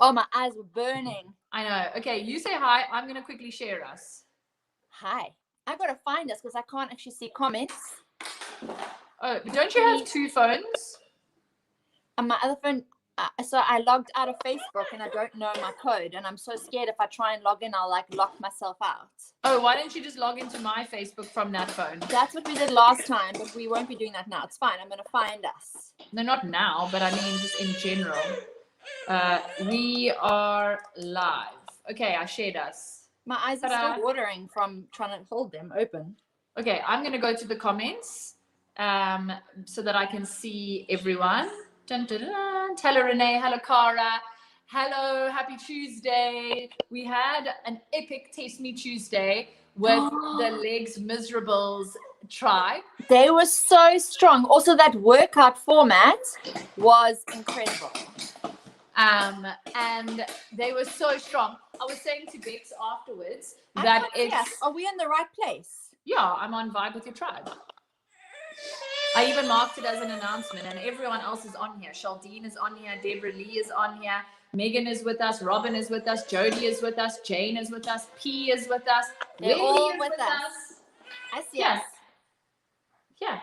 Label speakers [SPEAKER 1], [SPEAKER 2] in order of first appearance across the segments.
[SPEAKER 1] Oh, my eyes were burning.
[SPEAKER 2] I know. Okay, you say hi. I'm going to quickly share us.
[SPEAKER 1] Hi. I got to find us because I can't actually see comments.
[SPEAKER 2] Oh, don't you have two phones?
[SPEAKER 1] And my other phone, so I logged out of Facebook and I don't know my code. And I'm so scared if I try and log in, I'll like lock myself out.
[SPEAKER 2] Oh, why don't you just log into my Facebook from that phone?
[SPEAKER 1] That's what we did last time, but we won't be doing that now. It's fine. I'm going to find us.
[SPEAKER 2] No, not now, but I mean just in general. We are live. Okay, I shared us.
[SPEAKER 1] My eyes are still watering from trying to hold them open.
[SPEAKER 2] Okay, I'm going to go to the comments so that I can see everyone. Dun, dun, dun. Hello, Renee. Hello, Cara. Hello, happy Tuesday. We had an epic Taste Me Tuesday with the Legs Miserables tribe.
[SPEAKER 1] They were so strong. Also, that workout format was incredible.
[SPEAKER 2] And they were so strong. I was saying to Bex afterwards that
[SPEAKER 1] are we in the right place?
[SPEAKER 2] Yeah, I'm on Vibe with Your Tribe. I even marked it as an announcement, and everyone else is on here. Shaldine is on here. Deborah Lee is on here. Megan is with us. Robin is with us. Jody is with us. Jane is with us. P is with us.
[SPEAKER 1] They're all with us. I see us.
[SPEAKER 2] Yeah.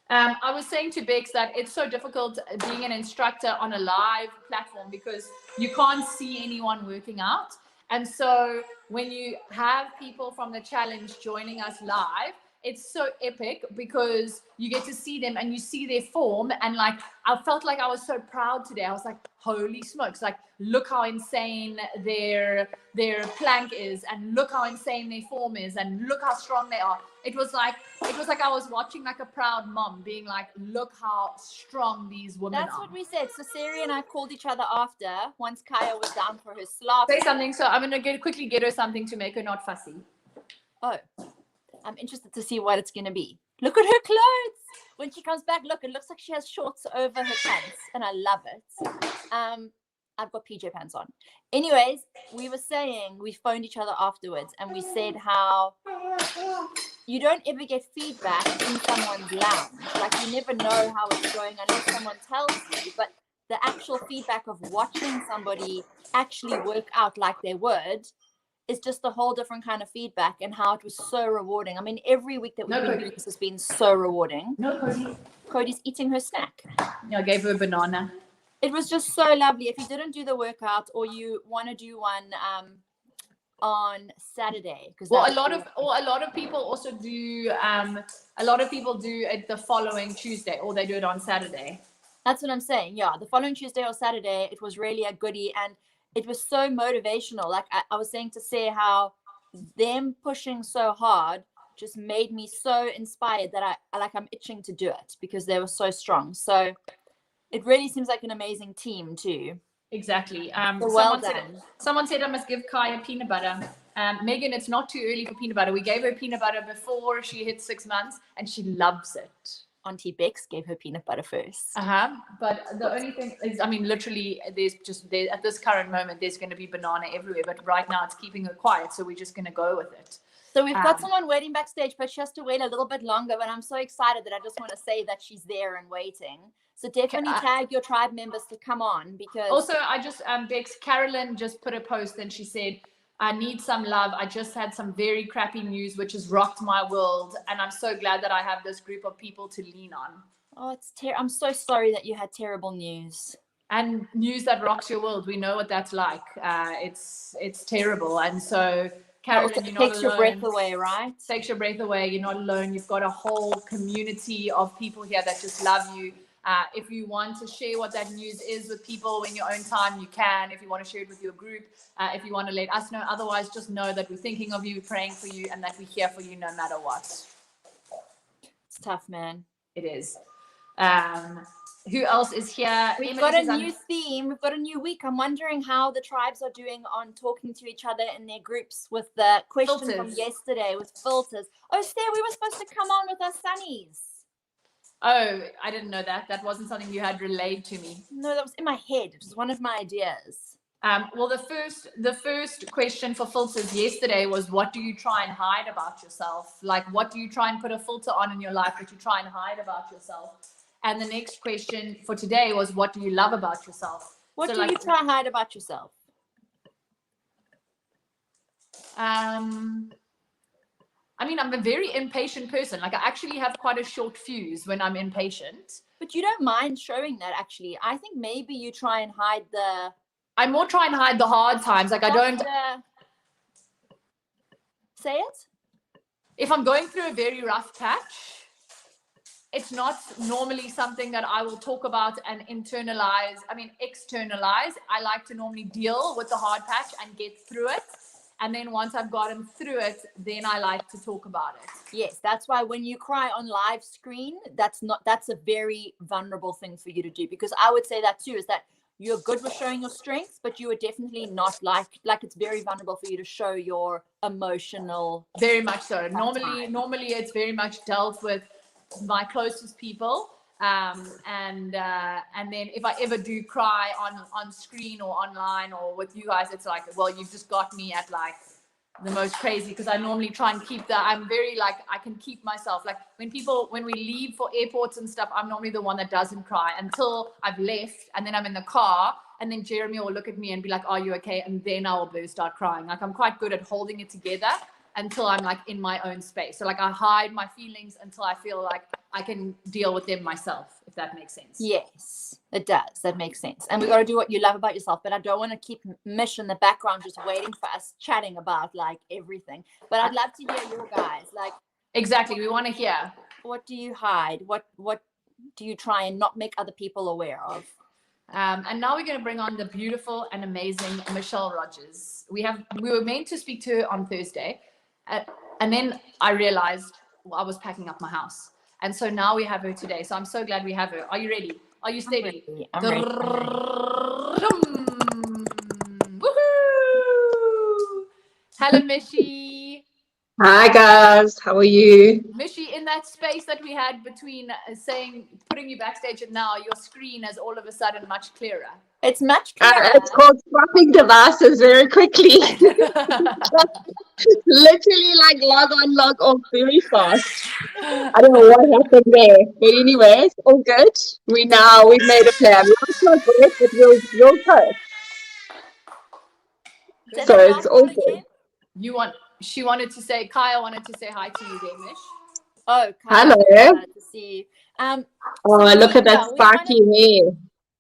[SPEAKER 2] I was saying to Bex that it's so difficult being an instructor on a live platform because you can't see anyone working out. And so when you have people from the challenge joining us live, it's so epic because you get to see them and you see their form. And like, I felt like I was so proud today. I was like, holy smokes, like, look how insane their plank is, and look how insane their form is, and look how strong they are. It was like I was watching like a proud mom being like, look how strong these women are.
[SPEAKER 1] That's what we said. So Seri and I called each other after, once Kaya was down for her slap.
[SPEAKER 2] Say something. So I'm going to quickly get her something to make her not fussy.
[SPEAKER 1] Oh, I'm interested to see what it's going to be. Look at her clothes. When she comes back, look, it looks like she has shorts over her pants, and I love it. I've got PJ pants on. Anyways, we were saying, we phoned each other afterwards, and we said how you don't ever get feedback in someone's lounge. Like, you never know how it's going unless someone tells you. But the actual feedback of watching somebody actually work out like they would is just a whole different kind of feedback, and how it was so rewarding. I mean, every week that we've been doing this has been so rewarding.
[SPEAKER 2] No, Cody.
[SPEAKER 1] Cody's eating her snack.
[SPEAKER 2] Yeah, I gave her a banana.
[SPEAKER 1] It was just so lovely. If you didn't do the workout or you want to do one on Saturday, because
[SPEAKER 2] a lot of people also do a lot of people do it the following Tuesday, or they do it on Saturday.
[SPEAKER 1] That's what I'm saying. Yeah, the following Tuesday or Saturday, it was really a goodie, and it was so motivational. Like I was saying to say how them pushing so hard just made me so inspired that I'm itching to do it because they were so strong. So it really seems like an amazing team too.
[SPEAKER 2] Exactly.
[SPEAKER 1] So
[SPEAKER 2] someone said I must give Kaya peanut butter. Megan, it's not too early for peanut butter. We gave her peanut butter before she hit 6 months, and she loves it.
[SPEAKER 1] Auntie Bex gave her peanut butter first.
[SPEAKER 2] But the only thing is, I mean, literally, at this current moment, there's going to be banana everywhere. But right now, it's keeping her quiet, so we're just going to go with it.
[SPEAKER 1] So we've got someone waiting backstage, but she has to wait a little bit longer. But I'm so excited that I just want to say that she's there and waiting. So definitely tag your tribe members to come on, because
[SPEAKER 2] also I just Bex, Carolyn just put a post and she said, I need some love. I just had some very crappy news which has rocked my world, and I'm so glad that I have this group of people to lean on.
[SPEAKER 1] Oh, I'm so sorry that you had terrible news.
[SPEAKER 2] And news that rocks your world, we know what that's like. It's terrible. And so Carolyn, you're not alone.
[SPEAKER 1] Takes your breath away, right?
[SPEAKER 2] Takes your breath away. You're not alone. You've got a whole community of people here that just love you. If you want to share what that news is with people in your own time, you can. If you want to share it with your group, if you want to let us know. Otherwise, just know that we're thinking of you, praying for you, and that we're here for you no matter what.
[SPEAKER 1] It's tough, man.
[SPEAKER 2] It is. Who else is here?
[SPEAKER 1] We've got a new theme. We've got a new week. I'm wondering how the tribes are doing on talking to each other in their groups with the question from yesterday with filters. Oh, Steph, we were supposed to come on with our sunnies.
[SPEAKER 2] Oh, I didn't know that. That wasn't something you had relayed to me.
[SPEAKER 1] No, that was in my head. It was one of my ideas.
[SPEAKER 2] Well, the first question for filters yesterday was, what do you try and hide about yourself? Like, what do you try and put a filter on in your life that you try and hide about yourself? And the next question for today was, what do you love about yourself?
[SPEAKER 1] What do you try and hide about yourself?
[SPEAKER 2] I mean, I'm a very impatient person. Like, I actually have quite a short fuse when I'm impatient.
[SPEAKER 1] But you don't mind showing that, actually. I think maybe you try and hide the...
[SPEAKER 2] I more try and hide the hard times. Like, I don't...
[SPEAKER 1] Say it?
[SPEAKER 2] If I'm going through a very rough patch, it's not normally something that I will talk about and externalize. I like to normally deal with the hard patch and get through it. And then once I've gotten through it, then I like to talk about it.
[SPEAKER 1] Yes, that's why when you cry on live screen, that's a very vulnerable thing for you to do, because I would say that too, is that you're good with showing your strengths, but you are definitely not like it's very vulnerable for you to show your emotional.
[SPEAKER 2] Very much so. Normally it's very much dealt with my closest people. And then if I ever do cry on screen or online or with you guys, it's like, well, you've just got me at like the most crazy, because I normally try and keep that. I'm very like, I can keep myself. Like when we leave for airports and stuff, I'm normally the one that doesn't cry until I've left, and then I'm in the car, and then Jeremy will look at me and be like, are you okay? And then I'll burst out crying. Like, I'm quite good at holding it together until I'm like in my own space. So like, I hide my feelings until I feel like I can deal with them myself, if that makes sense.
[SPEAKER 1] Yes, it does. That makes sense. And we got to do what you love about yourself. But I don't want to keep Mish in the background just waiting for us chatting about like everything. But I'd love to hear your guys. Like,
[SPEAKER 2] exactly, we want to hear.
[SPEAKER 1] What do you hide? What do you try and not make other people aware of?
[SPEAKER 2] And now we're going to bring on the beautiful and amazing Michele Rogers. We were meant to speak to her on Thursday, and then I realized I was packing up my house. And so now we have her today. So I'm so glad we have her. Are you ready? Are you steady?
[SPEAKER 1] I'm ready.
[SPEAKER 2] Woohoo! Hello, Mishi.
[SPEAKER 3] Hi guys, how are you?
[SPEAKER 2] Mishi, in that space that we had between putting you backstage and now, your screen is all of a sudden much clearer.
[SPEAKER 1] It's much clearer.
[SPEAKER 3] It's called swapping devices very quickly. Literally like log on, log off very fast. I don't know what happened there. But anyways, all good. We've made a plan. We're not great, but we'll cope. So it's all good.
[SPEAKER 2] Kaya wanted to say hi to you there, Mish.
[SPEAKER 1] Oh, Kaya,
[SPEAKER 3] hello.
[SPEAKER 1] To see you.
[SPEAKER 3] So look at that sparky hair.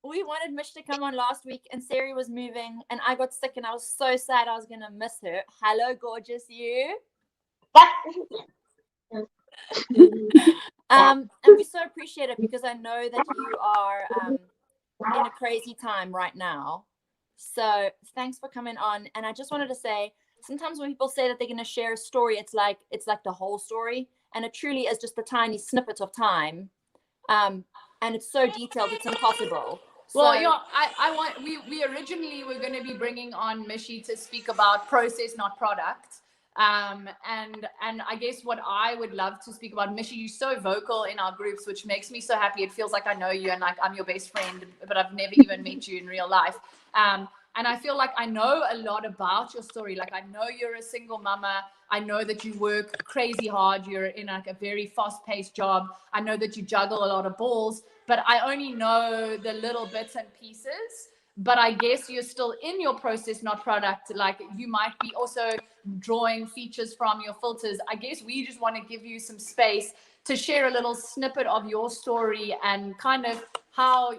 [SPEAKER 1] We wanted Mish to come on last week, and Seri was moving, and I got sick, and I was so sad I was going to miss her. Hello, gorgeous you. And we so appreciate it, because I know that you are in a crazy time right now. So thanks for coming on. And I just wanted to say, sometimes when people say that they're going to share a story, it's like the whole story, and it truly is just a tiny snippet of time. And it's so detailed, it's impossible.
[SPEAKER 2] Well, we originally were going to be bringing on Mishi to speak about process, not product. And I guess what I would love to speak about, Mishi, you're so vocal in our groups, which makes me so happy. It feels like I know you and like I'm your best friend, but I've never even met you in real life. And I feel like I know a lot about your story. Like, I know you're a single mama. I know that you work crazy hard. You're in like a very fast-paced job. I know that you juggle a lot of balls, but I only know the little bits and pieces. But I guess you're still in your process, not product. Like, you might be also drawing features from your filters. I guess we just want to give you some space to share a little snippet of your story and kind of how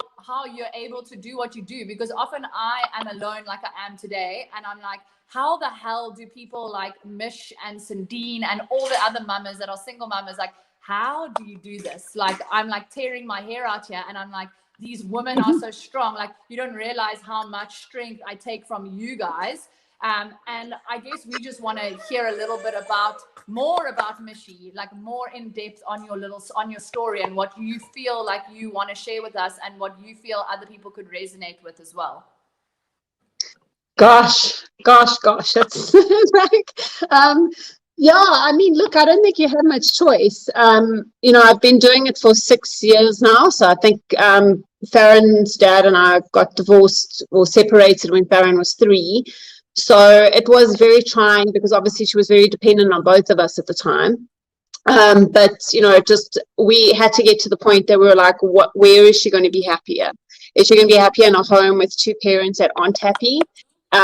[SPEAKER 2] you're able to do what you do. Because often I am alone like I am today, and I'm like, how the hell do people like Mish and Sandine and all the other mamas that are single mamas, like, how do you do this? Like, I'm like tearing my hair out here, and I'm like, these women are so strong. Like, you don't realize how much strength I take from you guys. And I guess we just want to hear a little bit more about Mishi, like more in depth on your story and what you feel like you want to share with us and what you feel other people could resonate with as well.
[SPEAKER 3] Gosh, that's like, yeah, I mean, look, I don't think you have much choice. I've been doing it for 6 years now. So I think Farron's dad and I got divorced or separated when Farron was 3. So it was very trying, because obviously she was very dependent on both of us at the time. But, we had to get to the point that we were like, where is she going to be happier? Is she going to be happier in a home with 2 parents that aren't happy?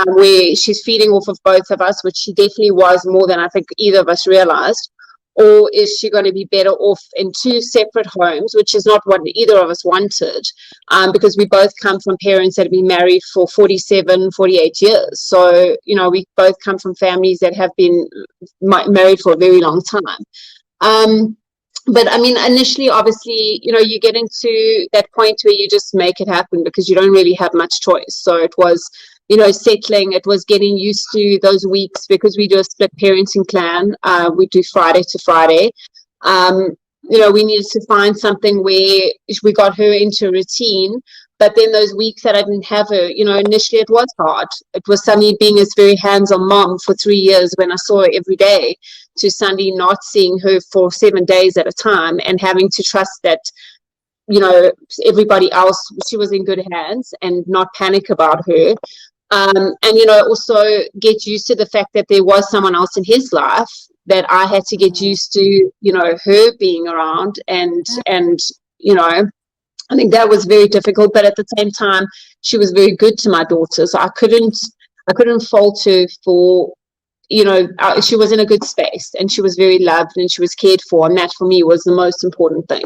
[SPEAKER 3] where she's feeding off of both of us, which she definitely was more than I think either of us realized? Or is she going to be better off in two separate homes, which is not what either of us wanted, because we both come from parents that have been married for 47, 48 years. So, we both come from families that have been married for a very long time. But I mean, initially, obviously, you get into that point where you just make it happen because you don't really have much choice. So it was, settling, it was getting used to those weeks because we do a split parenting plan. We do Friday to Friday. We needed to find something where we got her into a routine. But then those weeks that I didn't have her, initially it was hard. It was suddenly being this very hands-on mom for 3 years when I saw her every day, to suddenly not seeing her for 7 days at a time and having to trust that, everybody else, she was in good hands and not panic about her. And, also get used to the fact that there was someone else in his life that I had to get used to, her being around. And I think that was very difficult, but at the same time, she was very good to my daughter. So I couldn't fault her for, she was in a good space and she was very loved and she was cared for. And that for me was the most important thing.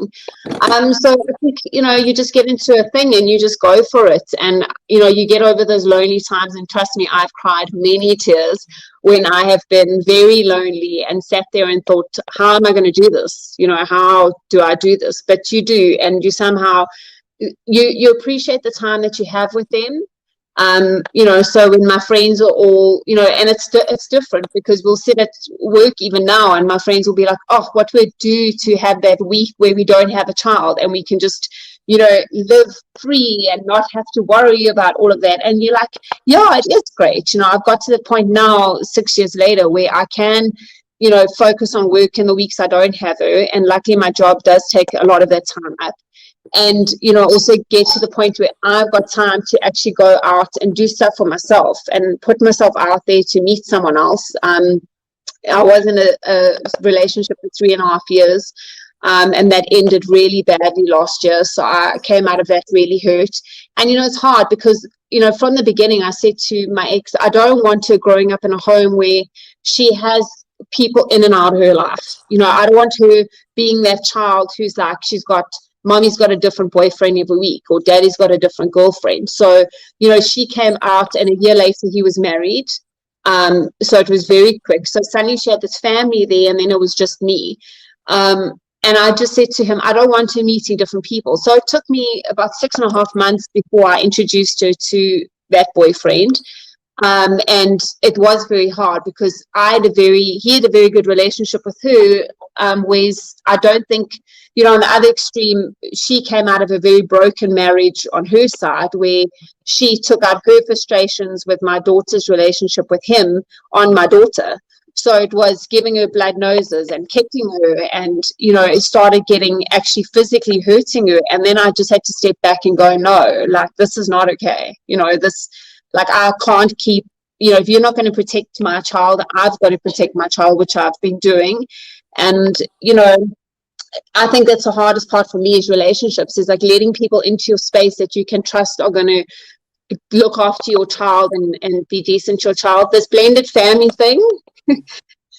[SPEAKER 3] So I think, you just get into a thing and you just go for it. And, you get over those lonely times. And trust me, I've cried many tears when I have been very lonely and sat there and thought, how am I going to do this? How do I do this? But you do. And you somehow, you appreciate the time that you have with them. So when my friends are all, and it's different because we'll sit at work even now and my friends will be like, oh, what we do to have that week where we don't have a child and we can just, live free and not have to worry about all of that. And you're like, yeah, it is great. I've got to the point now 6 years later where I can, focus on work in the weeks I don't have her. And luckily my job does take a lot of that time up. And, also get to the point where I've got time to actually go out and do stuff for myself and put myself out there to meet someone else. I was in a relationship for 3.5 years, and that ended really badly last year. So I came out of that really hurt. And, it's hard because, from the beginning, I said to my ex, I don't want her growing up in a home where she has people in and out of her life. I don't want her being that child who's like, mommy's got a different boyfriend every week or daddy's got a different girlfriend. So, she came out and a year later he was married. So it was very quick. So suddenly she had this family there and then it was just me. And I just said to him, I don't want her meeting different people. So it took me about 6.5 months before I introduced her to that boyfriend. And it was very hard because he had a very good relationship with her, whereas I don't think, on the other extreme, she came out of a very broken marriage on her side where she took out her frustrations with my daughter's relationship with him on my daughter. So it was giving her blood noses and kicking her and, it started getting actually physically hurting her. And then I just had to step back and go, no, like, this is not okay. I can't keep, if you're not going to protect my child, I've got to protect my child, which I've been doing. And, I think that's the hardest part for me is relationships, is like letting people into your space that you can trust are going to look after your child and be decent to your child. This blended family thing,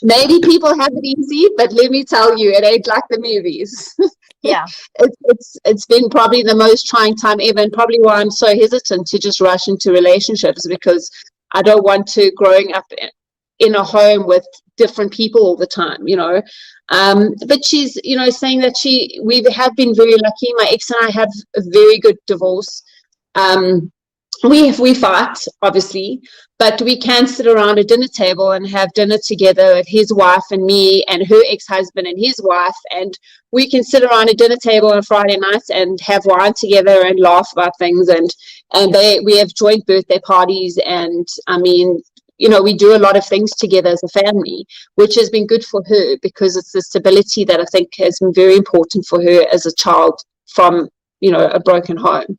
[SPEAKER 3] maybe people have it easy, but let me tell you, it ain't like the movies.
[SPEAKER 1] Yeah.
[SPEAKER 3] It's been probably the most trying time ever, and probably why I'm so hesitant to just rush into relationships, because I don't want to growing up in a home with different people all the time, but she's, saying that we have been very lucky. My ex and I have a very good divorce. We fight, obviously, but we can sit around a dinner table and have dinner together with his wife and me and her ex-husband and his wife, and we can sit around a dinner table on Friday nights and have wine together and laugh about things, and we have joint birthday parties, and I mean, we do a lot of things together as a family, which has been good for her because it's the stability that I think has been very important for her as a child from, a broken home.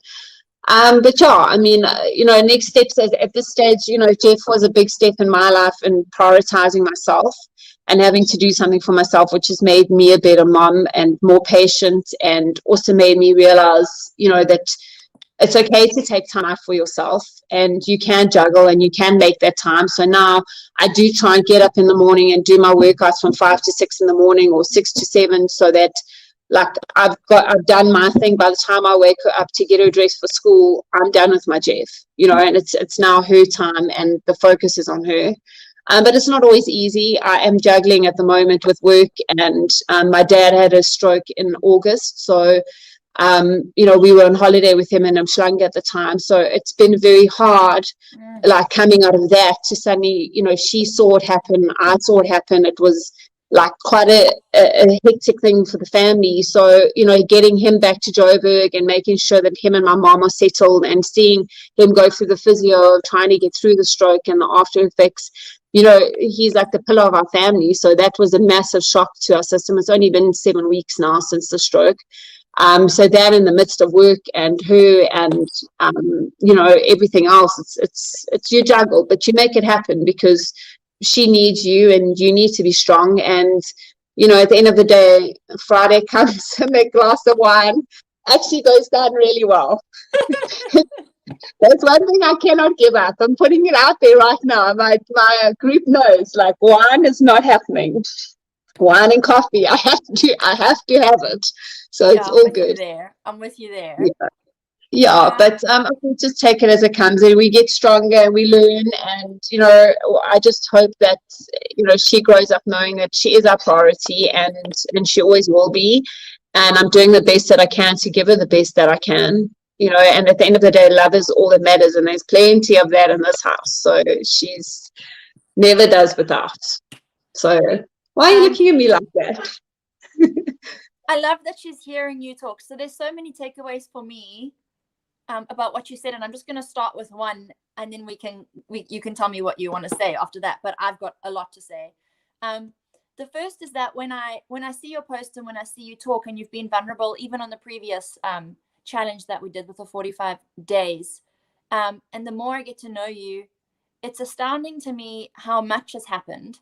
[SPEAKER 3] But yeah, I mean, next steps at this stage, Jeff was a big step in my life in prioritizing myself and having to do something for myself, which has made me a better mom and more patient, and also made me realize, that it's okay to take time out for yourself, and you can juggle and you can make that time. So now I do try and get up in the morning and do my workouts from 5 to 6 in the morning, or 6 to 7, so that like I've done my thing. By the time I wake her up to get her dressed for school, I'm done with my Jeff, and it's now her time and the focus is on her. But it's not always easy. I am juggling at the moment with work, and my dad had a stroke in August, so we were on holiday with him in Umhlanga at the time, so it's been very hard, like coming out of that to suddenly, she saw it happen, I saw it happen. It was like quite a hectic thing for the family. So, getting him back to Joburg and making sure that him and my mom are settled, and seeing him go through the physio, trying to get through the stroke and the after effects. He's like the pillar of our family. So that was a massive shock to our system. It's only been 7 weeks now since the stroke. So that in the midst of work and her and, everything else, it's your juggle, but you make it happen because she needs you and you need to be strong. And, at the end of the day, Friday comes and that glass of wine actually goes down really well. That's one thing I cannot give up. I'm putting it out there right now. My group knows, like, wine is not happening. Wine and coffee, I have to have it. So it's all good.
[SPEAKER 1] I'm with you there.
[SPEAKER 3] Yeah, but we just take it as it comes, and we get stronger and we learn. And I just hope that she grows up knowing that she is our priority, and she always will be. And I'm doing the best that I can to give her the best that I can. And at the end of the day, love is all that matters, and there's plenty of that in this house. So she's never does without. So why are you looking at me like that?
[SPEAKER 1] I love that she's hearing you talk. So there's so many takeaways for me about what you said, and I'm just going to start with one, and then you can tell me what you want to say after that. But I've got a lot to say. The first is that when I see your post and when I see you talk, and you've been vulnerable, even on the previous challenge that we did with the 45 days, and the more I get to know you, it's astounding to me how much has happened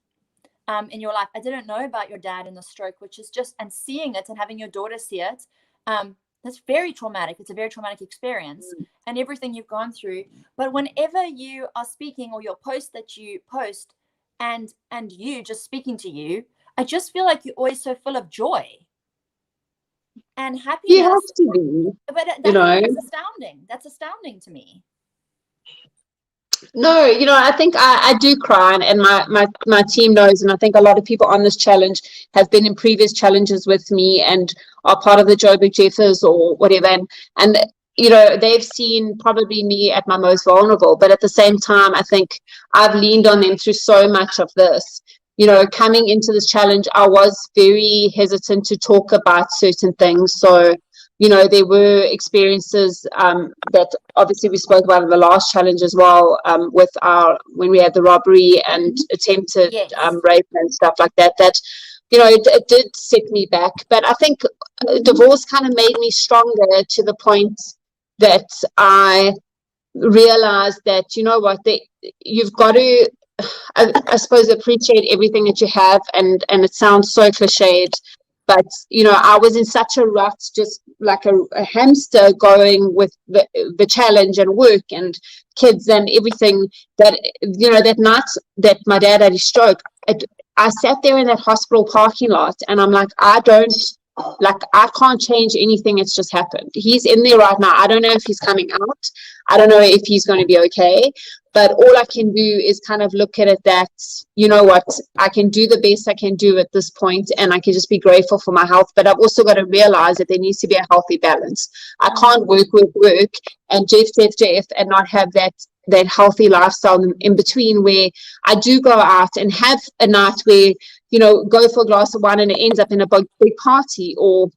[SPEAKER 1] in your life. I didn't know about your dad and the stroke, which is just, and seeing it and having your daughter see it, that's very traumatic. It's a very traumatic experience, and everything you've gone through. But whenever you are speaking, or your post that you post, and you just speaking to you, I just feel like you're always so full of joy and happiness.
[SPEAKER 3] You have to be.
[SPEAKER 1] But that's astounding. That's astounding to me.
[SPEAKER 3] No, I think I do cry, and my team knows, and I think a lot of people on this challenge have been in previous challenges with me and are part of the Joburg Jeffers or whatever, and they've seen probably me at my most vulnerable, but at the same time, I think I've leaned on them through so much of this. Coming into this challenge, I was very hesitant to talk about certain things. So there were experiences that obviously we spoke about in the last challenge as well, with when we had the robbery and attempted rape and stuff like that, it did set me back. But I think divorce kind of made me stronger, to the point that I realized that, you've got to, I suppose, appreciate everything that you have. And it sounds so cliched, but I was in such a rut, just like a hamster, going with the challenge and work and kids and everything, that that night that my dad had his stroke, I sat there in that hospital parking lot, and I'm like, I can't change anything. It's just happened. He's in there right now. I don't know if he's coming out. I don't know if he's going to be okay. But all I can do is kind of look at it that, I can do the best I can do at this point, and I can just be grateful for my health. But I've also got to realize that there needs to be a healthy balance. I can't work and Jeff and not have that healthy lifestyle in between, where I do go out and have a night where, go for a glass of wine and it ends up in a big party, or,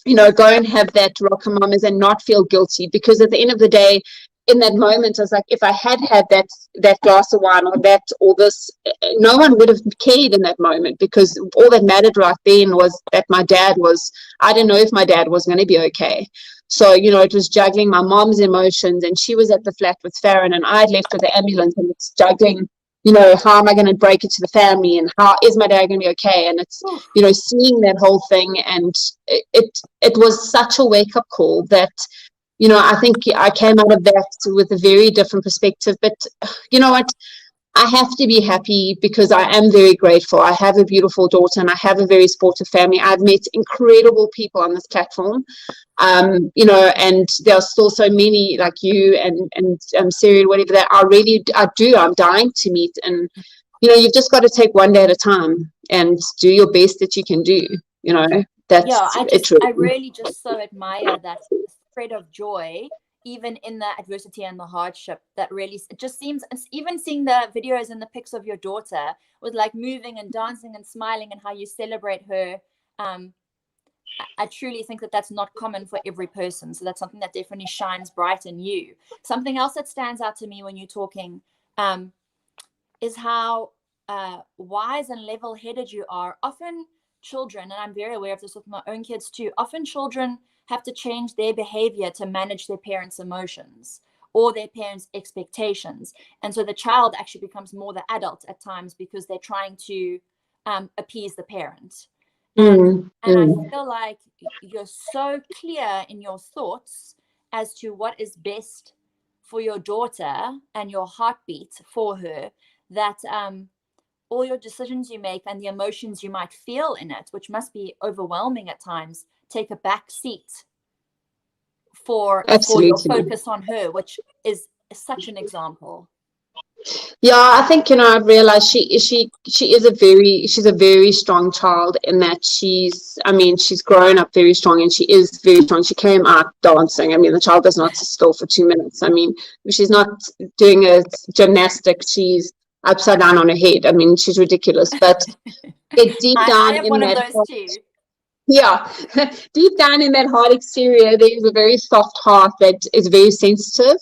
[SPEAKER 3] go and have that Rockamama's and not feel guilty. Because at the end of the day, in that moment, I was like, if I had that glass of wine or this, no one would have cared in that moment, because all that mattered right then was that my dad was, I didn't know if my dad was going to be okay. So, it was juggling my mom's emotions, and she was at the flat with Farron, and I had left with the ambulance, and it's juggling, how am I going to break it to the family, and how is my dad going to be okay? And it's, seeing that whole thing, and it was such a wake-up call that, I think I came out of that with a very different perspective. But you know what? I have to be happy because I am very grateful. I have a beautiful daughter and I have a very supportive family. I've met incredible people on this platform, and there are still so many like you and Seri, whatever that I'm dying to meet. And, you've just got to take one day at a time and do your best that you can do. That's
[SPEAKER 1] I really just so admire that spread of joy, even in the adversity and the hardship. That really, it just seems, even seeing the videos and the pics of your daughter with like moving and dancing and smiling and how you celebrate her. I truly think that that's not common for every person. So that's something that definitely shines bright in you. Something else that stands out to me when you're talking is how wise and level-headed you are. Often children, and I'm very aware of this with my own kids too, often children have to change their behavior to manage their parents' emotions or their parents' expectations. And so the child actually becomes more the adult at times because they're trying to appease the parent. And I feel like you're so clear in your thoughts as to what is best for your daughter and your heartbeat for her, that all your decisions you make and the emotions you might feel in it, which must be overwhelming at times, take a back seat for your focus on her, which is such an example.
[SPEAKER 3] Yeah, I think, I've realized she's a very strong child in that she's grown up very strong and she is very strong. She came out dancing. I mean, the child does not sit still for 2 minutes. I mean, if she's not doing a gymnastic, she's upside down on her head. I mean, she's ridiculous. But deep down
[SPEAKER 1] I have one of those too.
[SPEAKER 3] Yeah, deep down in that heart exterior, there is a very soft heart that is very sensitive.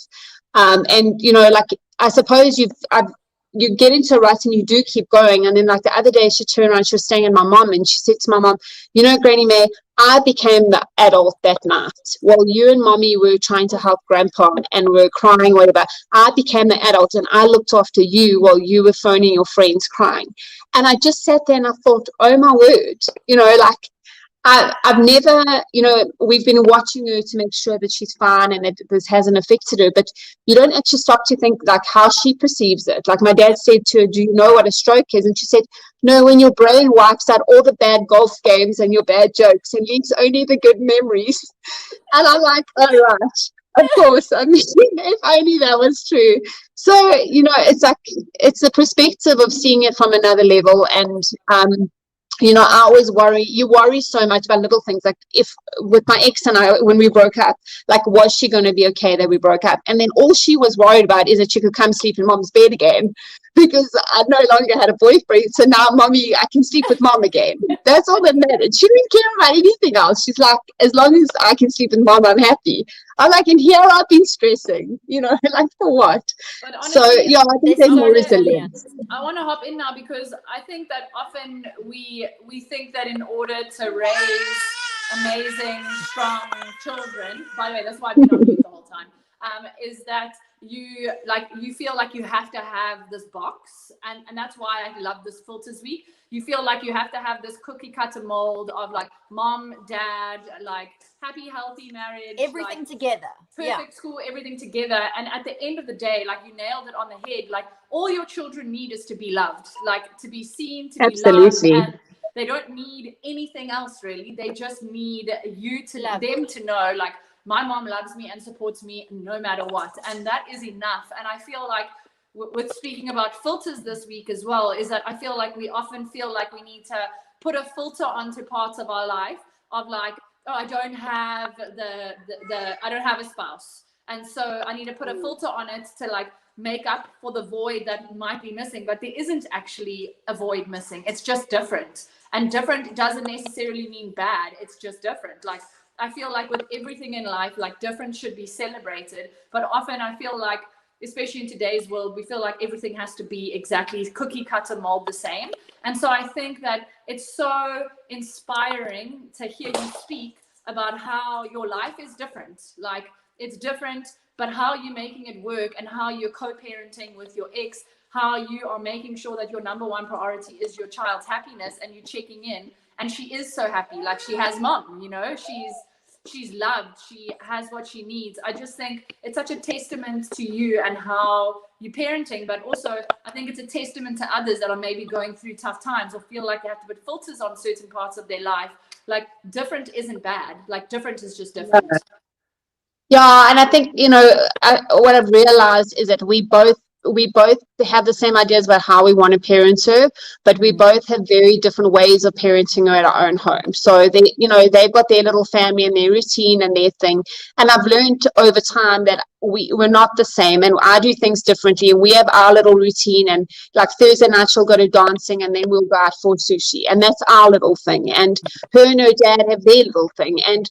[SPEAKER 3] And I suppose you get into a rut and you do keep going. And then like the other day she turned around, she was staying with my mom and she said to my mom, Granny May, I became the adult that night. While you and mommy were trying to help grandpa and were crying, whatever, I became the adult and I looked after you while you were phoning your friends crying. And I just sat there and I thought, oh my word, I've never, we've been watching her to make sure that she's fine and that this hasn't affected her, but you don't actually stop to think like how she perceives it. Like my dad said to her, do you know what a stroke is? And she said, no, when your brain wipes out all the bad golf games and your bad jokes and leaves only the good memories. And I'm like, oh, right. Of course. I mean, if only that was true. So, it's like, it's the perspective of seeing it from another level. And, I always you worry so much about little things. Like if with my ex and I, when we broke up, like, was she going to be okay that we broke up? And then all she was worried about is that she could come sleep in mom's bed again because I no longer had a boyfriend. So now mommy, I can sleep with mom again. That's all that mattered. She didn't care about anything else. She's like, as long as I can sleep with mom, I'm happy. I'm like, and here I've been stressing, like for what?
[SPEAKER 2] Honestly,
[SPEAKER 3] so yeah, I think they're more resilient.
[SPEAKER 2] I want to hop in now because I think that often we think that in order to raise amazing, strong children, by the way, that's why I've been on mute the whole time, is that you feel like you have to have this box, and that's why I love this filters week. You feel like you have to have this cookie cutter mold of like mom, dad, like happy, healthy marriage,
[SPEAKER 1] everything
[SPEAKER 2] like,
[SPEAKER 1] together,
[SPEAKER 2] perfect school, everything together. And at the end of the day, like you nailed it on the head. Like all your children need is to be loved, like to be seen, to be loved, and they don't need anything else really. They just need them to know like my mom loves me and supports me no matter what, and that is enough. And I feel like with speaking about filters this week as well, is that I feel like we often feel like we need to put a filter onto parts of our life of like, oh, I don't have I don't have a spouse, and so I need to put a filter on it to like make up for the void that might be missing. But there isn't actually a void missing. It's just different, and different doesn't necessarily mean bad. It's just different. Like I feel like with everything in life, like different should be celebrated, but often I feel like, especially in today's world, we feel like everything has to be exactly cookie cutter mold the same. And so I think that it's so inspiring to hear you speak about how your life is different. Like it's different, but how you're making it work and how you're co-parenting with your ex, how you are making sure that your number one priority is your child's happiness and you're checking in. And she is so happy. Like she has mom, she's loved, she has what she needs. I just think it's such a testament to you and how you're parenting, but also I think it's a testament to others that are maybe going through tough times or feel like they have to put filters on certain parts of their life. Like, different isn't bad. Like, different is just different.
[SPEAKER 3] Yeah, and I think, what I've realized is that we both have the same ideas about how we want to parent her, but we both have very different ways of parenting her at our own home. So they've got their little family and their routine and their thing. And I've learned over time that we're not the same, and I do things differently, and we have our little routine, and like Thursday night she'll go to dancing and then we'll go out for sushi, and that's our little thing, and her and her dad have their little thing, and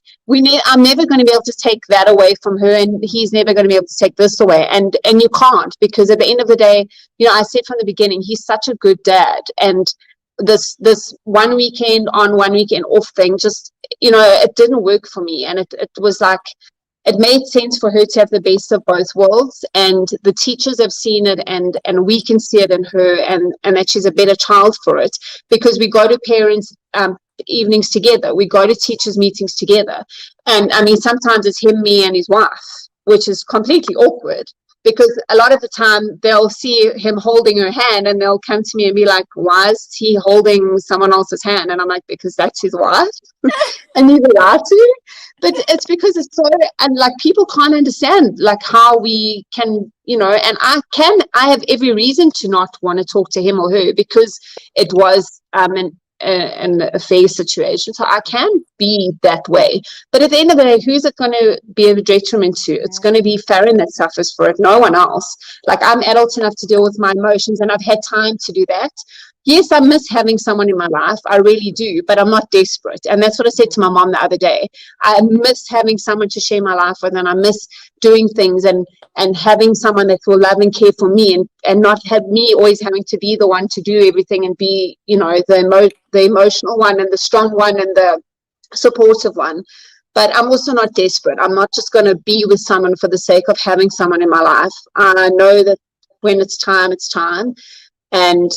[SPEAKER 3] I'm never going to be able to take that away from her, and he's never going to be able to take this away, and you can't, because at the end of the day, I said from the beginning, he's such a good dad, and this 1 weekend on, 1 weekend off thing, just it didn't work for me, and it was like, it made sense for her to have the best of both worlds, and the teachers have seen it, and we can see it in her, and that she's a better child for it, because we go to parents evenings together, we go to teachers meetings together, and I mean sometimes it's him, me, and his wife, which is completely awkward, because a lot of the time they'll see him holding her hand and they'll come to me and be like, why is he holding someone else's hand? And I'm like, because that's his wife. And he's allowed to. But it's because it's so, and like people can't understand like how we can, and I have every reason to not want to talk to him or her, because it was an affair situation, so I can be that way. But at the end of the day, who's it going to be a detriment to? It's going to be Farron that suffers for it, no one else. Like, I'm adult enough to deal with my emotions, and I've had time to do that. Yes, I miss having someone in my life, I really do, but I'm not desperate. And that's what I said to my mom the other day. I miss having someone to share my life with, and I miss doing things and having someone that will love and care for me, and not have me always having to be the one to do everything and be, the emotional one and the strong one and the supportive one. But I'm also not desperate. I'm not just going to be with someone for the sake of having someone in my life. I know that when it's time, it's time. And,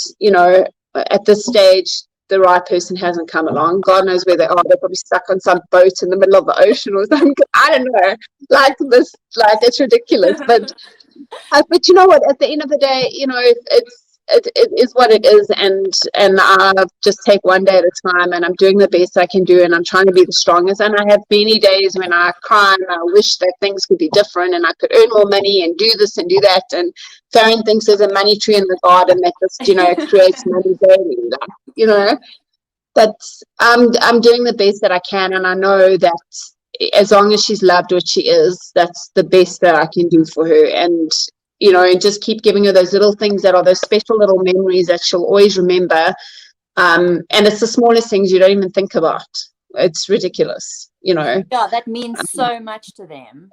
[SPEAKER 3] at this stage, the right person hasn't come along. God knows where they are. They're probably stuck on some boat in the middle of the ocean or something. I don't know. It's ridiculous. But you know what? At the end of the day, it is what it is, and I just take one day at a time, and I'm doing the best I can do, and I'm trying to be the strongest. And I have many days when I cry and I wish that things could be different, and I could earn more money and do this and do that. And Farron thinks there's a money tree in the garden that just creates money daily, But I'm doing the best that I can, and I know that as long as she's loved what she is, that's the best that I can do for her. And and just keep giving her those little things that are those special little memories that she'll always remember. And it's the smallest things you don't even think about. It's ridiculous,
[SPEAKER 1] Yeah, that means so much to them.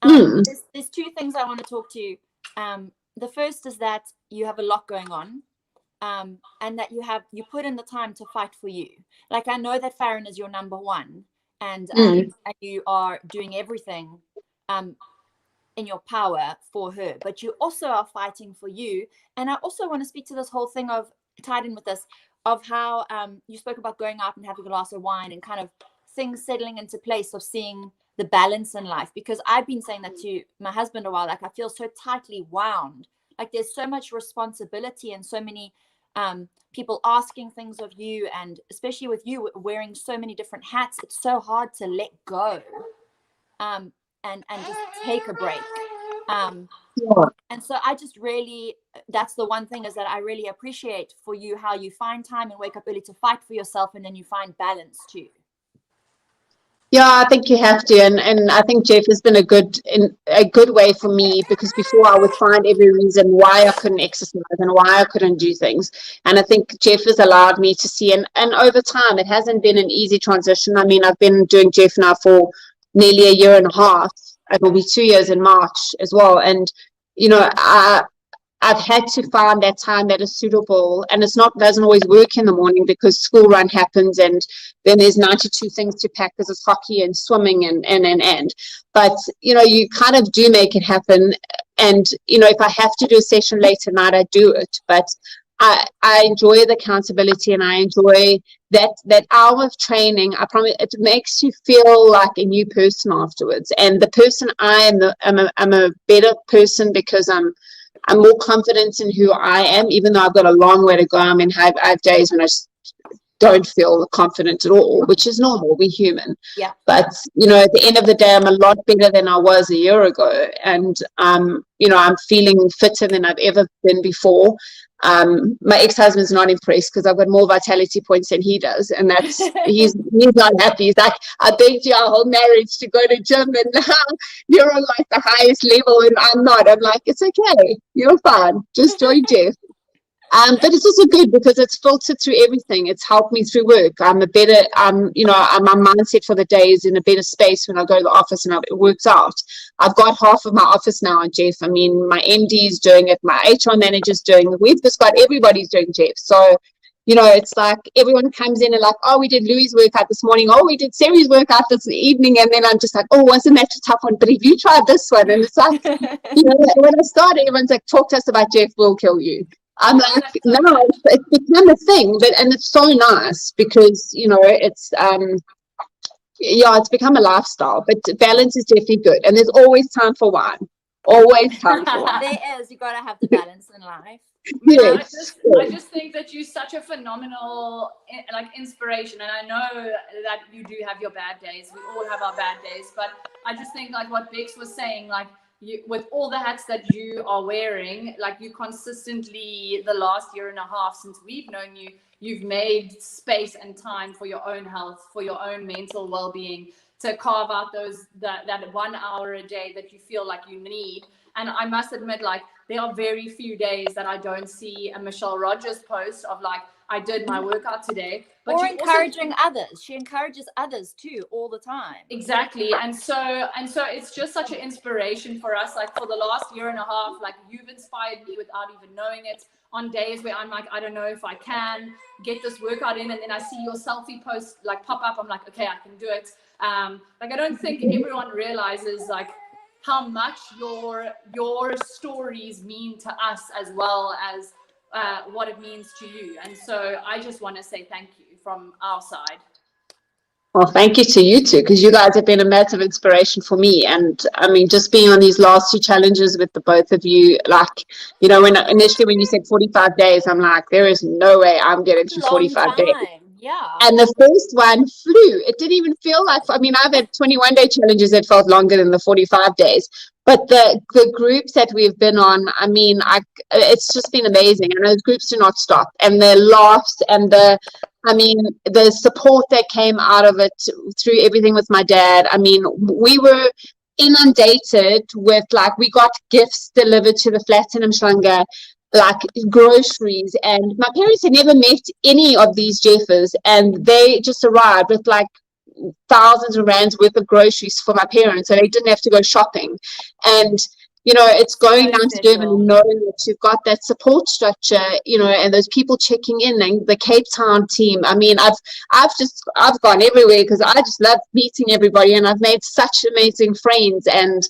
[SPEAKER 1] There's two things I want to talk to you. The first is that you have a lot going on, and that you put in the time to fight for you. Like, I know that Farron is your number one, and you are doing everything in your power for her, but you also are fighting for you. And I also want to speak to this whole thing of, tied in with this, of how you spoke about going out and having a glass of wine and kind of things settling into place, of seeing the balance in life. Because I've been saying that to my husband a while, like, I feel so tightly wound, like there's so much responsibility and so many people asking things of you, and especially with you wearing so many different hats, it's so hard to let go. And just take a break. And so I just really, that's the one thing, is that I really appreciate for you how you find time and wake up early to fight for yourself, and then you find balance too.
[SPEAKER 3] Yeah, I think you have to, and I think Jeff has been a good way for me, because before I would find every reason why I couldn't exercise and why I couldn't do things, and I think Jeff has allowed me to see, and over time it hasn't been an easy transition. I mean, I've been doing Jeff now for nearly a year and a half. It will be 2 years in March as well, and I've had to find that time that is suitable, and doesn't always work in the morning because school run happens, and then there's 92 things to pack because it's hockey and swimming and but you kind of do make it happen. And if I have to do a session late at night, I do it, but I enjoy the accountability, and I enjoy that hour of training. I promise it makes you feel like a new person afterwards. And the person I am, I'm a better person because I'm more confident in who I am, even though I've got a long way to go. I mean, I have days when I just don't feel confident at all, which is normal. We're human.
[SPEAKER 1] Yeah.
[SPEAKER 3] But, at the end of the day, I'm a lot better than I was a year ago. And, I'm feeling fitter than I've ever been before. My ex-husband's not impressed because I've got more vitality points than he does. And he's not happy. He's like, I begged you our whole marriage to go to gym, and now you're on like the highest level and I'm not. I'm like, it's okay. You're fine. Just join Jeff. But it's also good because it's filtered through everything. It's helped me through work. I'm a better, my mindset for the day is in a better space when I go to the office and it works out. I've got half of my office now on Jeff. I mean, my MD is doing it. My HR manager's doing it. We've just got, everybody's doing Jeff. So, it's like everyone comes in and like, oh, we did Louis' workout this morning. Oh, we did Seri's workout this evening. And then I'm just like, oh, wasn't that a tough one? But if you tried this one, and it's like, when I started, everyone's like, talk to us about Jeff, we'll kill you. I'm like, no, it's become a thing, and it's so nice because, it's, it's become a lifestyle, but balance is definitely good. And there's always time for wine. Always time for wine.
[SPEAKER 1] There is. You got to have the balance in life.
[SPEAKER 3] Yes.
[SPEAKER 2] I just think that you're such a phenomenal inspiration, and I know that you do have your bad days. We all have our bad days, but I just think like what Bex was saying, like you, with all the hats that you are wearing, like you consistently the last year and a half since we've known you, you've made space and time for your own health, for your own mental well-being, to carve out that 1 hour a day that you feel like you need. And I must admit, like, there are very few days that I don't see a Michelle Rogers post of like, I did my workout today. But
[SPEAKER 1] or encouraging others. She encourages others too all the time.
[SPEAKER 2] Exactly. And so it's just such an inspiration for us. Like for the last year and a half, like you've inspired me without even knowing it. On days where I'm like, I don't know if I can get this workout in, and then I see your selfie post like pop up. I'm like, okay, I can do it. Like I don't think everyone realizes like how much your stories mean to us as well as what it means to you. And so I just want to say thank you from our side.
[SPEAKER 3] Well, thank you to you too, because you guys have been a massive inspiration for me. And I mean, just being on these last two challenges with the both of you, like, when you said 45 days, I'm like, there is no way I'm getting to 45 days.
[SPEAKER 1] Yeah.
[SPEAKER 3] And the first one flew. It didn't even feel like, I mean, I've had 21-day challenges that felt longer than the 45 days. But the groups that we've been on, I mean, it's just been amazing. And those groups do not stop. And the laughs and the support that came out of it through everything with my dad. I mean, we were inundated with, like, we got gifts delivered to the Platinum Shanga, like groceries, and my parents had never met any of these Jeffers, and they just arrived with like thousands of rands worth of groceries for my parents, so they didn't have to go shopping. And it's going down to Durban and knowing that you've got that support structure, and those people checking in, and the Cape Town team. I mean, I've gone everywhere because I just love meeting everybody, and I've made such amazing friends. And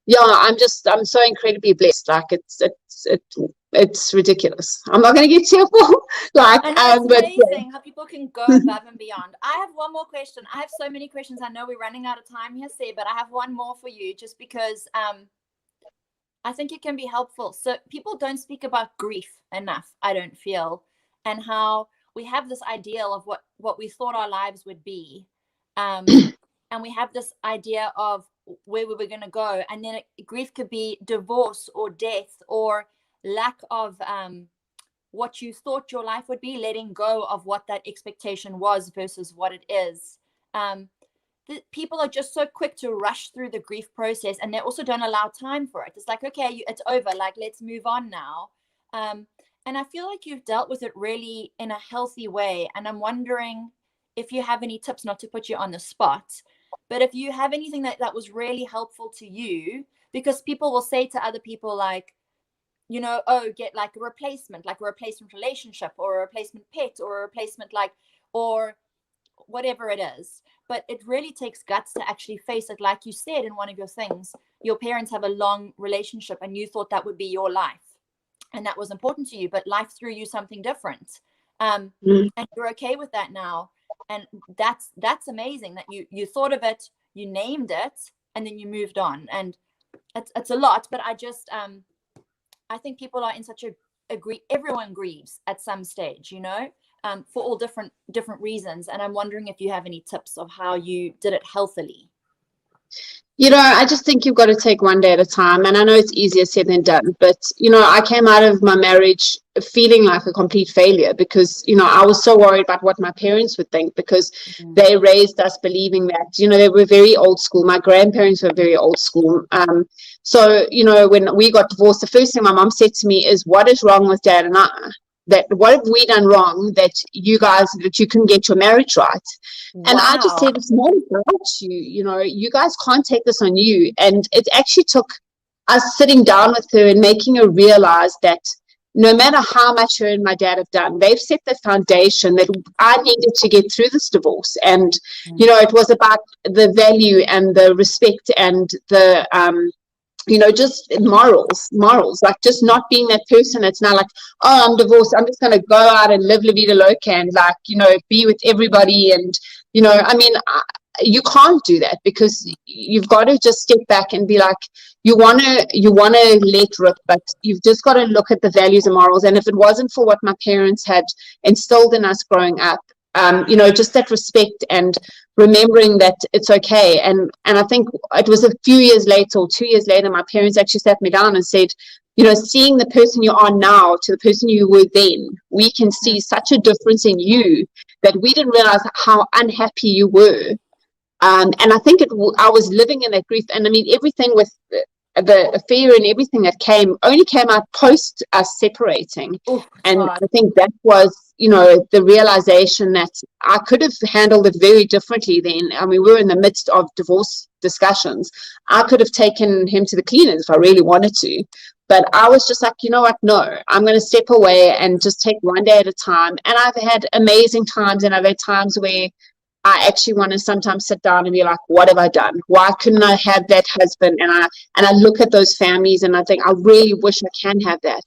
[SPEAKER 3] yeah, I'm so incredibly blessed. Like it's ridiculous. I'm not going to get tearful. Like,
[SPEAKER 1] it's amazing how people can go above and beyond. I have one more question. I have so many questions. I know we're running out of time here, Seri, but I have one more for you, just because I think it can be helpful. So people don't speak about grief enough, I don't feel, and how we have this ideal of what we thought our lives would be, and we have this idea of where we were going to go, and then grief could be divorce or death or lack of what you thought your life would be, letting go of what that expectation was versus what it is. People are just so quick to rush through the grief process, and they also don't allow time for it. It's like, okay, it's over, like, let's move on now. And I feel like you've dealt with it really in a healthy way, and I'm wondering if you have any tips, not to put you on the spot, but if you have anything that was really helpful to you, because people will say to other people, like, get like a replacement relationship, or a replacement pet, or a replacement, like, or whatever it is. But it really takes guts to actually face it. Like you said in one of your things, your parents have a long relationship and you thought that would be your life. and that was important to you, but life threw you something different. And you're okay with that now. And that's amazing that you thought of it, you named it, and then you moved on. And it's a lot, but I think people are in such everyone grieves at some stage, for all different reasons. And I'm wondering if you have any tips of how you did it healthily.
[SPEAKER 3] I just think you've got to take one day at a time. And I know it's easier said than done, but, I came out of my marriage feeling like a complete failure because, I was so worried about what my parents would think because they raised us believing that, they were very old school. My grandparents were very old school. So, when we got divorced, the first thing my mom said to me is, what is wrong with Dad and I? That what have we done wrong that you couldn't get your marriage right? And I just said, it's not about you. You guys can't take this on you. And it actually took us sitting down with her and making her realize that no matter how much her and my dad have done, they've set the foundation that I needed to get through this divorce. And it was about the value and the respect and the just morals, like just not being that person that's now like, oh, I'm divorced, I'm just going to go out and live La Vida Loca and be with everybody. And, you can't do that because you've got to just step back and be like, you want to let rip, but you've just got to look at the values and morals. And if it wasn't for what my parents had instilled in us growing up, just that respect and remembering that it's okay. And I think it was a few years later or 2 years later, my parents actually sat me down and said, seeing the person you are now to the person you were then, we can see such a difference in you that we didn't realize how unhappy you were. And I think I was living in that grief. And I mean, everything with the affair and everything that only came out post us separating. And I think that was, the realization that I could have handled it very differently then. I mean, we were in the midst of divorce discussions. I could have taken him to the cleaners if I really wanted to. But I was just like, you know what? No, I'm going to step away and just take one day at a time. And I've had amazing times, and I've had times where I actually want to sometimes sit down and be like, what have I done? Why couldn't I have that husband? And I look at those families and I think, I really wish I can have that.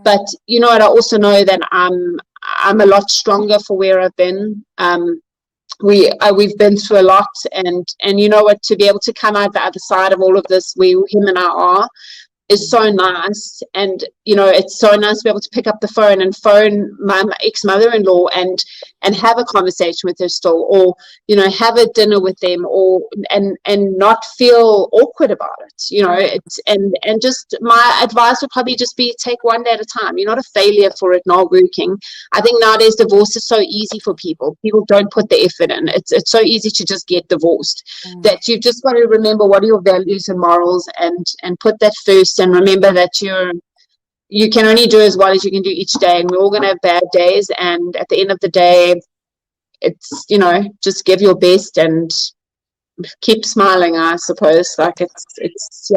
[SPEAKER 3] But you know what? I also know that I'm a lot stronger for where I've been. We've been through a lot, and you know what? To be able to come out the other side of all of this, where him and I are, is so nice. And it's so nice to be able to pick up the phone and phone my ex-mother-in-law and have a conversation with her still, or have a dinner with them, or and not feel awkward about it. It's and just my advice would probably just be take one day at a time. You're not a failure for it not working. I think nowadays divorce is so easy for people don't put the effort in. It's so easy to just get divorced that you've just got to remember what are your values and morals and put that first. And remember that you can only do as well as you can do each day, and we're all going to have bad days. And at the end of the day, it's just give your best and keep smiling. I suppose, like it's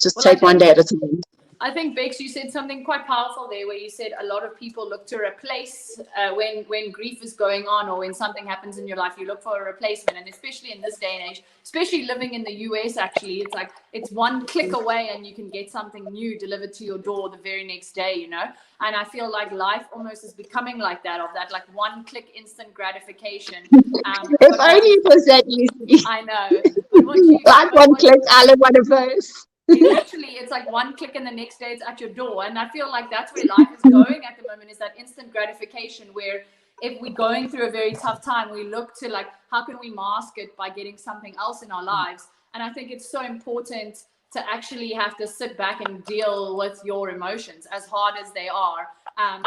[SPEAKER 3] just take one day at a time.
[SPEAKER 2] I think, Bex, you said something quite powerful there where you said a lot of people look to replace when grief is going on or when something happens in your life, you look for a replacement. And especially in this day and age, especially living in the US, actually, it's like it's one click away and you can get something new delivered to your door the very next day, And I feel like life almost is becoming like that, of that like one click instant gratification.
[SPEAKER 3] If only it was that easy.
[SPEAKER 2] I know. But
[SPEAKER 3] one click, I live one of those.
[SPEAKER 2] Literally, it's like one click and the next day it's at your door. And I feel like that's where life is going at the moment, is that instant gratification, where if we're going through a very tough time, we look to like, how can we mask it by getting something else in our lives? And I think it's so important to actually have to sit back and deal with your emotions, as hard as they are,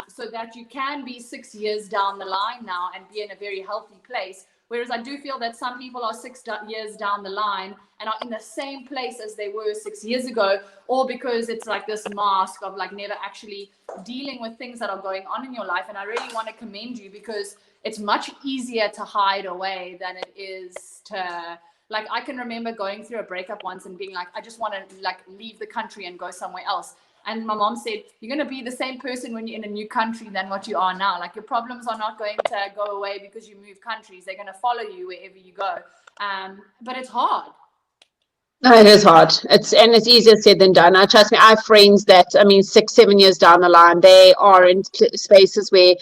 [SPEAKER 2] so that you can be 6 years down the line now and be in a very healthy place. Whereas I do feel that some people are 6 years down the line and are in the same place as they were 6 years ago, or because it's like this mask of like never actually dealing with things that are going on in your life. And I really want to commend you, because it's much easier to hide away than it is to, like, I can remember going through a breakup once and being like, I just want to like leave the country and go somewhere else. And my mom said, you're going to be the same person when you're in a new country than what you are now. Like, your problems are not going to go away because you move countries. They're going to follow you wherever you go. But it's hard.
[SPEAKER 3] No, it is hard. It's easier said than done. I trust me. I have friends that, I mean, 6, 7 years down the line, they are in spaces where,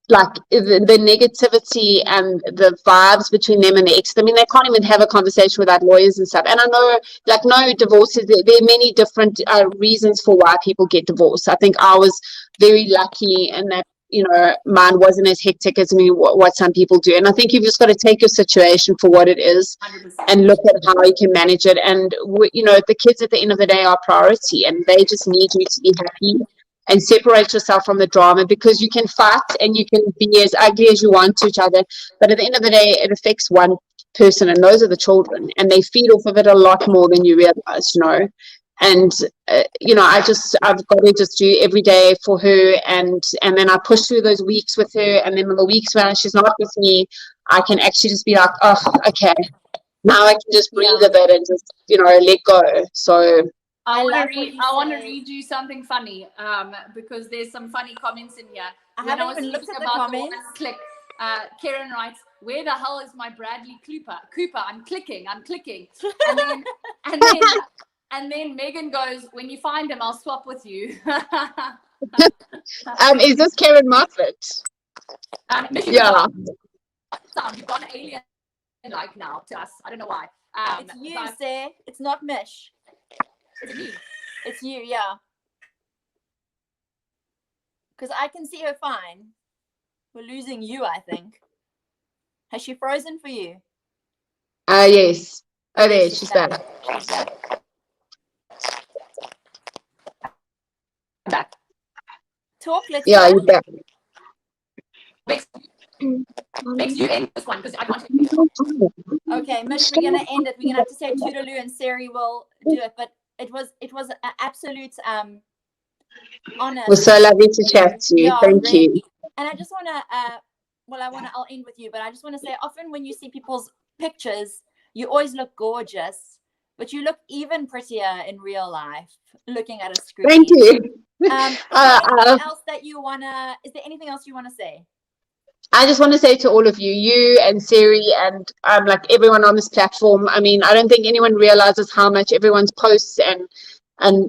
[SPEAKER 3] like, the negativity and the vibes between them and the ex. I mean, they can't even have a conversation without lawyers and stuff. And I know, like, no divorces. There are many different reasons for why people get divorced. I think I was very lucky in that, mine wasn't as hectic as what some people do. And I think you've just got to take your situation for what it is
[SPEAKER 2] 100%.
[SPEAKER 3] and look at how you can manage it. And the kids at the end of the day are priority, and they just need you to be happy and separate yourself from the drama, because you can fight and you can be as ugly as you want to each other, but at the end of the day it affects one person, and those are the children, and they feed off of it a lot more than you realize. And I've got to just do every day for her, and then I push through those weeks with her, and then the weeks when she's not with me, I can actually just be like, oh, okay, now I can just breathe a bit and just let go. So
[SPEAKER 2] I want to read you something funny, because there's some funny comments in here.
[SPEAKER 1] I haven't even looked at the comments.
[SPEAKER 2] Click. Karen writes, "Where the hell is my Bradley Cooper? I'm clicking. And then Megan goes, when you find him, I'll swap with you."
[SPEAKER 3] Is this Karen Moffat?
[SPEAKER 2] Yeah. You've gone alien like now to us. I don't know why.
[SPEAKER 1] It's you, Sir. It's not Mish.
[SPEAKER 2] It's me.
[SPEAKER 1] It's you, yeah. Because I can see her fine. We're losing you, I think. Has she frozen for you?
[SPEAKER 3] Yes. Oh, there, she's back.
[SPEAKER 2] Back.
[SPEAKER 1] Talk, let's
[SPEAKER 3] Yeah,
[SPEAKER 1] go.
[SPEAKER 3] you're back.
[SPEAKER 2] Makes you end this one because I want to.
[SPEAKER 1] Okay, Mish, we're gonna end it. We're gonna have to say toodaloo and Seri will do it. But it was an absolute honor.
[SPEAKER 3] It was so lovely to chat to you.
[SPEAKER 1] Yeah,
[SPEAKER 3] Thank
[SPEAKER 1] really.
[SPEAKER 3] you.
[SPEAKER 1] And I just wanna I'll end with you, but I just want to say, often when you see people's pictures, you always look gorgeous, but you look even prettier in real life looking at a screen.
[SPEAKER 3] Thank you.
[SPEAKER 1] Is there anything else you want to say?
[SPEAKER 3] I just want to say to all of you and Seri and like everyone on this platform, I mean, I don't think anyone realizes how much everyone's posts and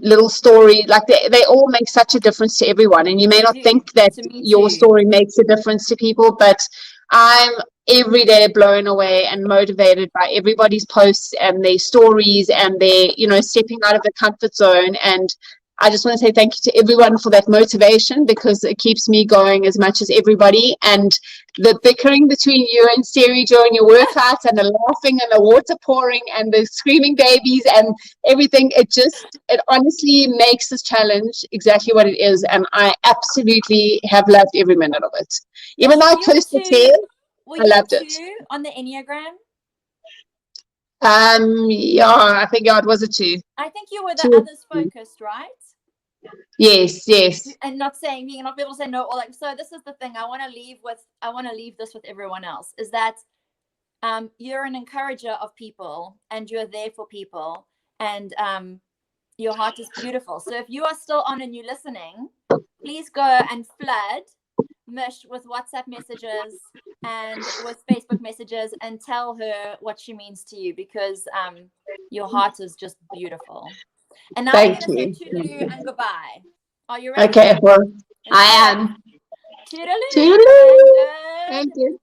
[SPEAKER 3] little story, like they all make such a difference to everyone. And you may not think that your story makes a difference to people, but I'm every day blown away and motivated by everybody's posts and their stories and their, stepping out of the comfort zone. And I just want to say thank you to everyone for that motivation, because it keeps me going as much as everybody. And the bickering between you and Seri during your workouts, and the laughing and the water pouring and the screaming babies and everything, it honestly makes this challenge exactly what it is. And I absolutely have loved every minute of it. Even though I cursed the tail, I loved it.
[SPEAKER 1] On the Enneagram?
[SPEAKER 3] Yeah, I think it was a 2.
[SPEAKER 1] I think you were the others focused, right?
[SPEAKER 3] Yes.
[SPEAKER 1] And not be able to say no, or like, so this is the thing I want to leave this with everyone else, is that you're an encourager of people, and you're there for people, and your heart is beautiful. So if you are still on and you're listening, please go and flood Mish with WhatsApp messages and with Facebook messages and tell her what she means to you, because your heart is just beautiful. And now I'm going to say toodaloo and goodbye. Are you ready?
[SPEAKER 3] Okay, well, I am.
[SPEAKER 1] Toodaloo.
[SPEAKER 3] Toodaloo. Thank you.